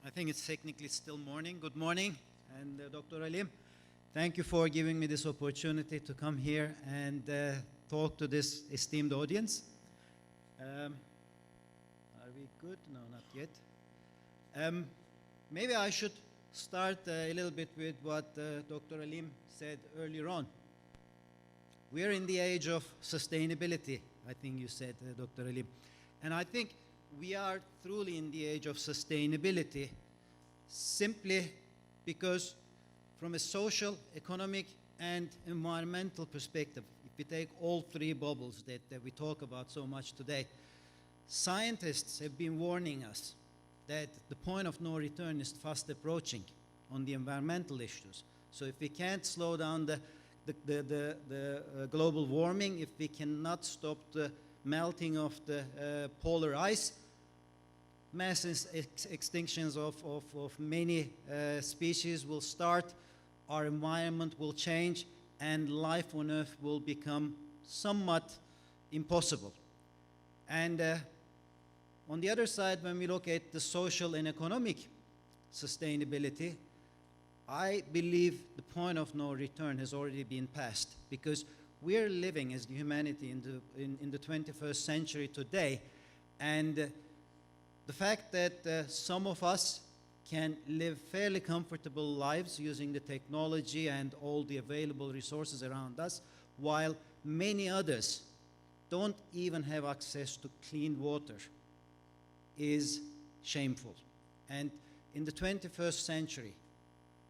I think it's technically still morning. Good morning. And Dr. Alim, thank you for giving me this opportunity to come here and talk to this esteemed audience. Are we good? No, not yet. Maybe I should start a little bit with what Dr. Alim said earlier on. We are in the age of sustainability, I think you said, Dr. Alim. And I think we are truly in the age of sustainability simply because from a social, economic, and environmental perspective, if we take all three bubbles that we talk about so much today, scientists have been warning us that the point of no return is fast approaching on the environmental issues. So if we can't slow down the global warming, if we cannot stop the melting of the polar ice, mass extinctions of many species will start, our environment will change, and life on Earth will become somewhat impossible. And on the other side, when we look at the social and economic sustainability, I believe the point of no return has already been passed, because we are living as the humanity in the 21st century today, and the fact that some of us can live fairly comfortable lives using the technology and all the available resources around us, while many others don't even have access to clean water, is shameful. And in the 21st century,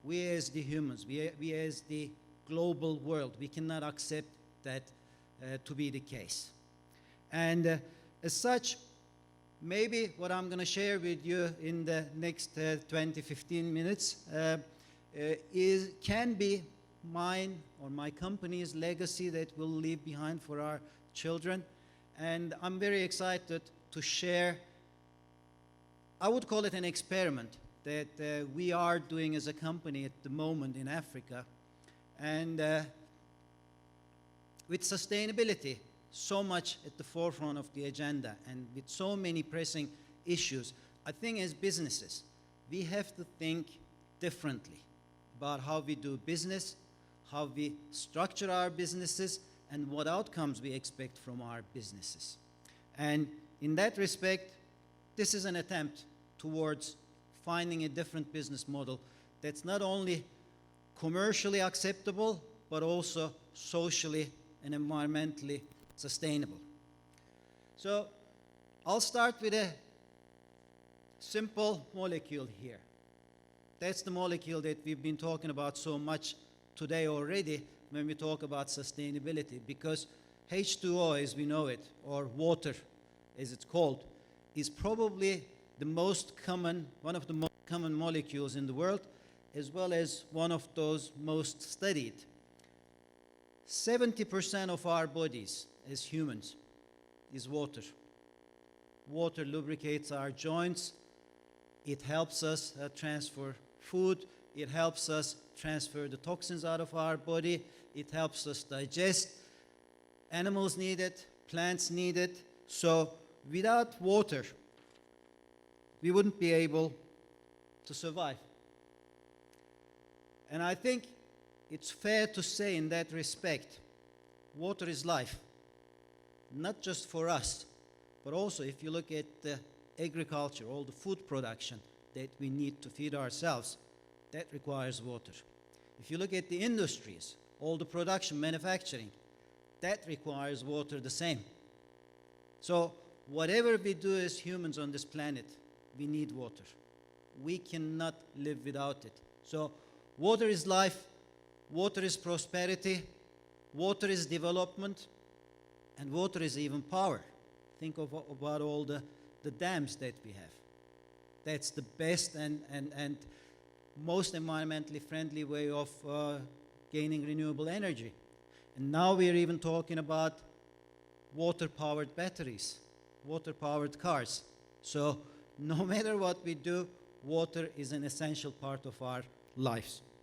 we as the humans, we as the global world, we cannot accept that to be the case. And as such, maybe what I'm going to share with you in the next 20-15 minutes can be mine or my company's legacy that we'll leave behind for our children. And I'm very excited to share, I would call it an experiment that we are doing as a company at the moment in Africa. And with sustainability so much at the forefront of the agenda and with so many pressing issues, I think as businesses, we have to think differently about how we do business, how we structure our businesses, and what outcomes we expect from our businesses. And in that respect, this is an attempt towards finding a different business model that's not only commercially acceptable, but also socially and environmentally sustainable. So I'll start with a simple molecule here. That's the molecule that we've been talking about so much today already when we talk about sustainability, because H2O as we know it, or water as it's called, is probably the most common, one of the most common molecules in the world, as well as one of those most studied. 70% of our bodies as humans is water. Water lubricates our joints. It helps us transfer food. It helps us transfer the toxins out of our body. It helps us digest. Animals need it. Plants need it. So without water, we wouldn't be able to survive. And I think it's fair to say in that respect, water is life. Not just for us, but also if you look at the agriculture, all the food production that we need to feed ourselves, that requires water. If you look at the industries, all the production, manufacturing, that requires water the same. So whatever we do as humans on this planet, we need water. We cannot live without it. So water is life, water is prosperity, water is development, and water is even power. Think about all the dams that we have. That's the best and most environmentally friendly way of gaining renewable energy. And now we're even talking about water-powered batteries, water-powered cars. So no matter what we do, water is an essential part of our lives.